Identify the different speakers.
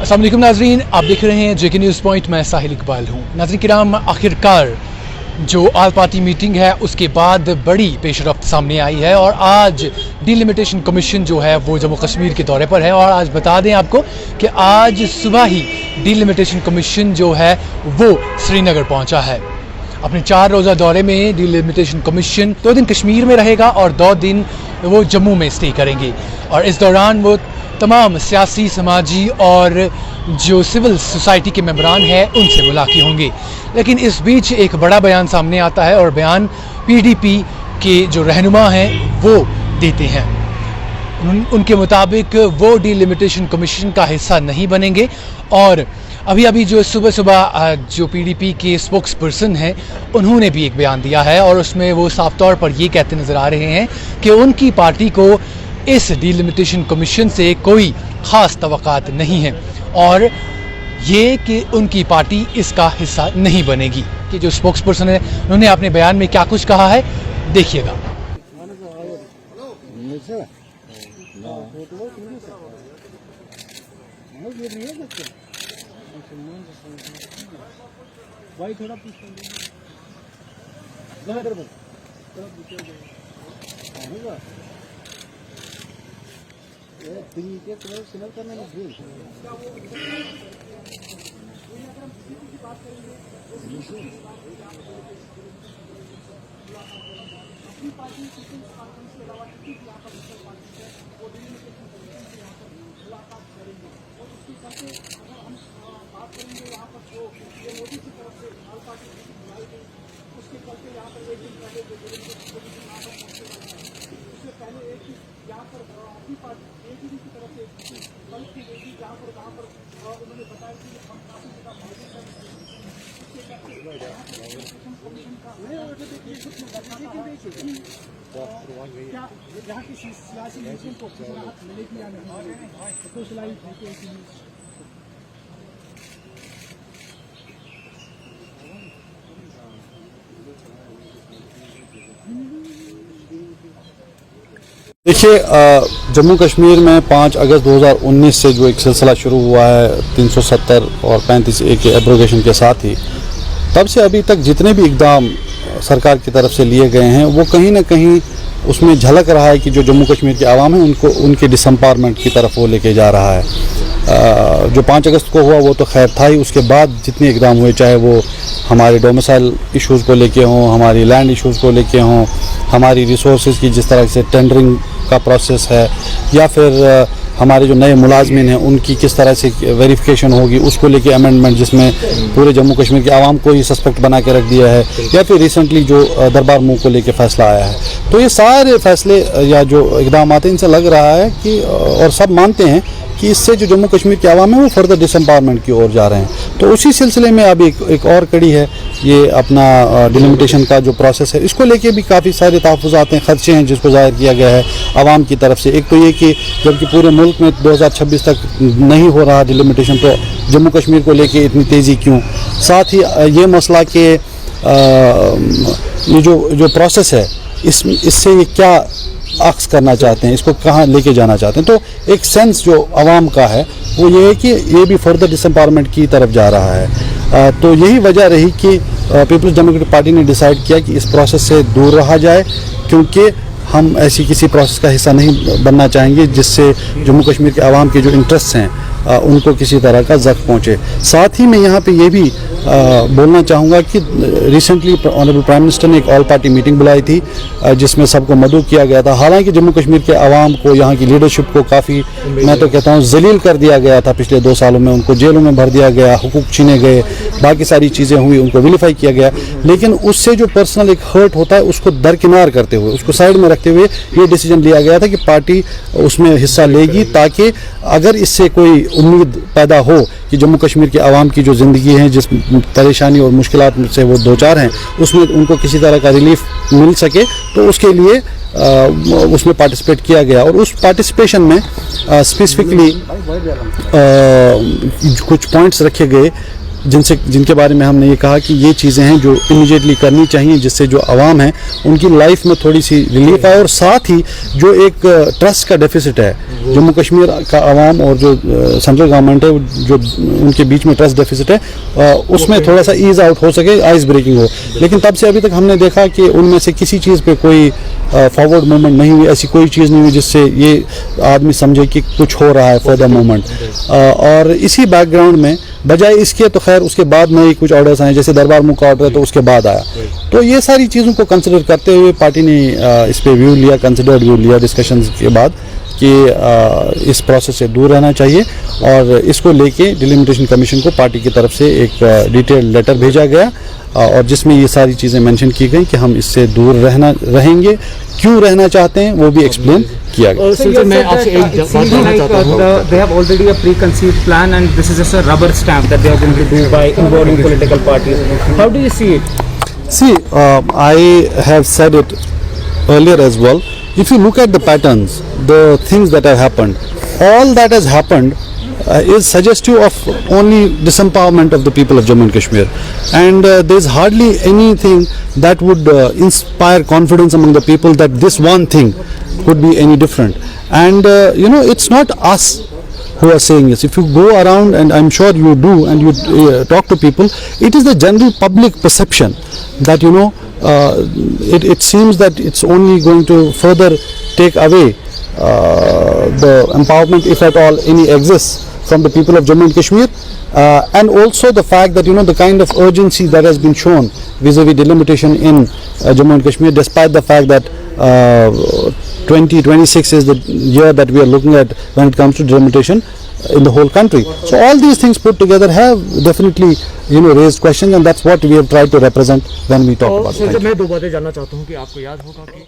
Speaker 1: अस्सलाम वालेकुम नाजरीन, आप देख रहे हैं जेके न्यूज़ पॉइंट। मैं साहिल इकबाल हूँ। नाजरीन किराम, आखिरकार जो आल पार्टी मीटिंग है उसके बाद बड़ी पेशरफ्त सामने आई है और आज डिलिमिटेशन कमीशन जो है वो जम्मू कश्मीर के दौरे पर है। और आज बता दें आपको कि आज सुबह ही डिलिमिटेशन कमीशन जो है वो श्रीनगर पहुँचा है। अपने 4 रोज़ा दौरे में डिलिमिटेशन कमीशन 2 दिन कश्मीर में रहेगा और 2 दिन वो जम्मू में स्टे करेंगे। और इस दौरान वो तमाम सियासी, समाजी और जो सिविल सोसाइटी के मेंबरान हैं उनसे मुलाकात होंगे। लेकिन इस बीच एक बड़ा बयान सामने आता है और बयान पीडीपी के जो रहनुमा हैं वो देते हैं। उनके मुताबिक वो डिलिमिटेशन कमीशन का हिस्सा नहीं बनेंगे। और अभी जो सुबह जो पीडीपी के स्पोक्स पर्सन हैं उन्होंने भी एक बयान दिया है और उसमें वो साफ तौर पर ये कहते नज़र आ रहे हैं कि उनकी पार्टी को इस डिलिमिटेशन कमीशन से कोई ख़ास तवक्कात नहीं है और ये कि उनकी पार्टी इसका हिस्सा नहीं बनेगी। कि जो स्पोक्स पर्सन है उन्होंने अपने बयान में क्या कुछ कहा है, देखिएगा।
Speaker 2: यहाँ की सियासी नीतियों को राहत मिलेगी या नहीं, तो सिलाई
Speaker 3: देखिए, जम्मू कश्मीर में 5 अगस्त 2019 से जो एक सिलसिला शुरू हुआ है 370 और 35A के एब्रोगेशन के साथ ही, तब से अभी तक जितने भी इकदाम सरकार की तरफ से लिए गए हैं वो कहीं ना कहीं उसमें झलक रहा है कि जो जम्मू कश्मीर के आवाम है उनको उनके डिसम्पावरमेंट की तरफ वो लेके जा रहा है। जो 5 अगस्त को हुआ वो तो खैर था ही, उसके बाद जितने इकदाम हुए, चाहे वो हमारे डोमिसाइल इश्यूज़ को लेके हों, हमारी लैंड इश्यूज़ को लेके हों, हमारी रिसोर्सेज की जिस तरह से टेंडरिंग का प्रोसेस है, या फिर हमारे जो नए मुलाजमिन हैं उनकी किस तरह से वेरिफिकेशन होगी, उसको लेके अमेंडमेंट जिसमें पूरे जम्मू कश्मीर के आवाम को ही सस्पेक्ट बना के रख दिया है, या फिर रिसेंटली जो दरबार मूव को लेके फ़ैसला आया है। तो ये सारे फैसले या जो इकदाम आते हैं इनसे लग रहा है कि, और सब मानते हैं कि इससे जो जम्मू कश्मीर के आवाम है वो फर्दर डिसम्पावरमेंट की ओर जा रहे हैं। तो उसी सिलसिले में अब एक और कड़ी है ये अपना डिलिमिटेशन का जो प्रोसेस है, इसको लेके भी काफ़ी सारे तहफ़्फ़ुज़ात हैं, ख़र्चे हैं जिसको ज़ाहिर किया गया है आवाम की तरफ से। एक तो ये कि जबकि पूरे मुल्क में 2026 तक नहीं हो रहा डिलिमिटेशन, तो जम्मू कश्मीर को लेके इतनी तेज़ी क्यों। साथ ही ये मसला कि ये जो प्रोसेस है इससे ये क्या अक्स करना चाहते हैं, इसको कहाँ लेके जाना चाहते हैं। तो एक सेंस जो आवाम का है वो ये है कि ये भी फर्दर डिसम्पावरमेंट की तरफ जा रहा है। तो यही वजह रही कि पीपल्स डेमोक्रेटिक पार्टी ने डिसाइड किया कि इस प्रोसेस से दूर रहा जाए, क्योंकि हम ऐसी किसी प्रोसेस का हिस्सा नहीं बनना चाहेंगे जिससे जम्मू कश्मीर के आवाम के जो इंटरेस्ट हैं उनको किसी तरह का ज़ख्म पहुँचे। साथ ही मैं यहाँ पे ये भी बोलना चाहूँगा कि रिसेंटली ऑनरेबल प्राइम मिनिस्टर ने एक ऑल पार्टी मीटिंग बुलाई थी जिसमें सबको मदऊ किया गया था। हालांकि जम्मू कश्मीर के आवाम को, यहाँ की लीडरशिप को काफ़ी, मैं तो कहता हूँ, जलील कर दिया गया था पिछले 2 सालों में। उनको जेलों में भर दिया गया, हुकूक छीने गए, बाकी सारी चीज़ें हुई, उनको विलीफाई किया गया। लेकिन उससे जो पर्सनल एक हर्ट होता है उसको दरकिनार करते हुए, उसको साइड में रखते हुए ये डिसीजन लिया गया था कि पार्टी उसमें हिस्सा लेगी, ताकि अगर इससे कोई उम्मीद पैदा हो कि जम्मू कश्मीर के आवाम की जो ज़िंदगी है, जिस परेशानी और मुश्किलात से वो दो चार हैं, उसमें उनको किसी तरह का रिलीफ मिल सके, तो उसके लिए उसमें पार्टिसिपेट किया गया। और उस पार्टिसिपेशन में स्पेसिफिकली कुछ पॉइंट्स रखे गए जिनके बारे में हमने ये कहा कि ये चीज़ें हैं जो इमीडिएटली करनी चाहिए, जिससे जो आवाम है उनकी लाइफ में थोड़ी सी रिलीफ आए, और साथ ही जो एक ट्रस्ट का डेफिसिट है जम्मू कश्मीर का आवाम और जो सेंट्रल गवर्नमेंट है, जो उनके बीच में ट्रस्ट डेफिसिट है, उसमें थोड़ा सा ईज आउट हो सके, आइस ब्रेकिंग हो। लेकिन तब से अभी तक हमने देखा कि उनमें से किसी चीज़ पे कोई फॉरवर्ड मूवमेंट नहीं हुई, ऐसी कोई चीज़ नहीं हुई जिससे ये आदमी समझे कि कुछ हो रहा है फॉर द मोमेंट। और इसी बैकग्राउंड में बजाय इसके तो खैर उसके बाद नए कुछ ऑर्डर्स आए, जैसे दरबार मुक्का ऑर्डर है तो उसके बाद आया। तो ये सारी चीज़ों को कंसिडर करते हुए पार्टी ने इस पे व्यू लिया, कंसिडर्ड व्यू लिया डिस्कशंस के बाद कि इस प्रोसेस से दूर रहना चाहिए, और इसको लेके डिलिमिटेशन कमीशन को पार्टी की तरफ से एक डिटेल्ड लेटर भेजा गया, और जिसमें ये सारी चीज़ें मेंशन की गई कि हम इससे दूर रहेंगे, क्यों रहना चाहते हैं वो भी एक्सप्लेन किया गया।
Speaker 4: So मैं आपसे एक बात जानना चाहता हूँ। They have already a preconceived plan and this is just a rubber stamp that they are going to do by involving political parties. How do you see it?
Speaker 3: See, I have said it earlier as well. If you look at the patterns, the things that have happened, all that has happened is suggestive of only disempowerment of the people of Jammu and Kashmir, and there's hardly anything that would inspire confidence among the people that this one thing could be any different. And it's not us who are saying this. If you go around, and I'm sure you do, and you talk to people, it is the general public perception that it seems that it's only going to further take away the empowerment, if at all any exists, from the people of Jammu and Kashmir, and also the fact that the kind of urgency that has been shown vis-a-vis delimitation in Jammu and Kashmir, despite the fact that 2026 is the year that we are looking at when it comes to delimitation in the whole country. So all these things put together have definitely raised questions, and that's what we have tried to represent when we talk about it.
Speaker 4: मैं दो बातें जानना चाहता हूँ कि आपको याद होगा कि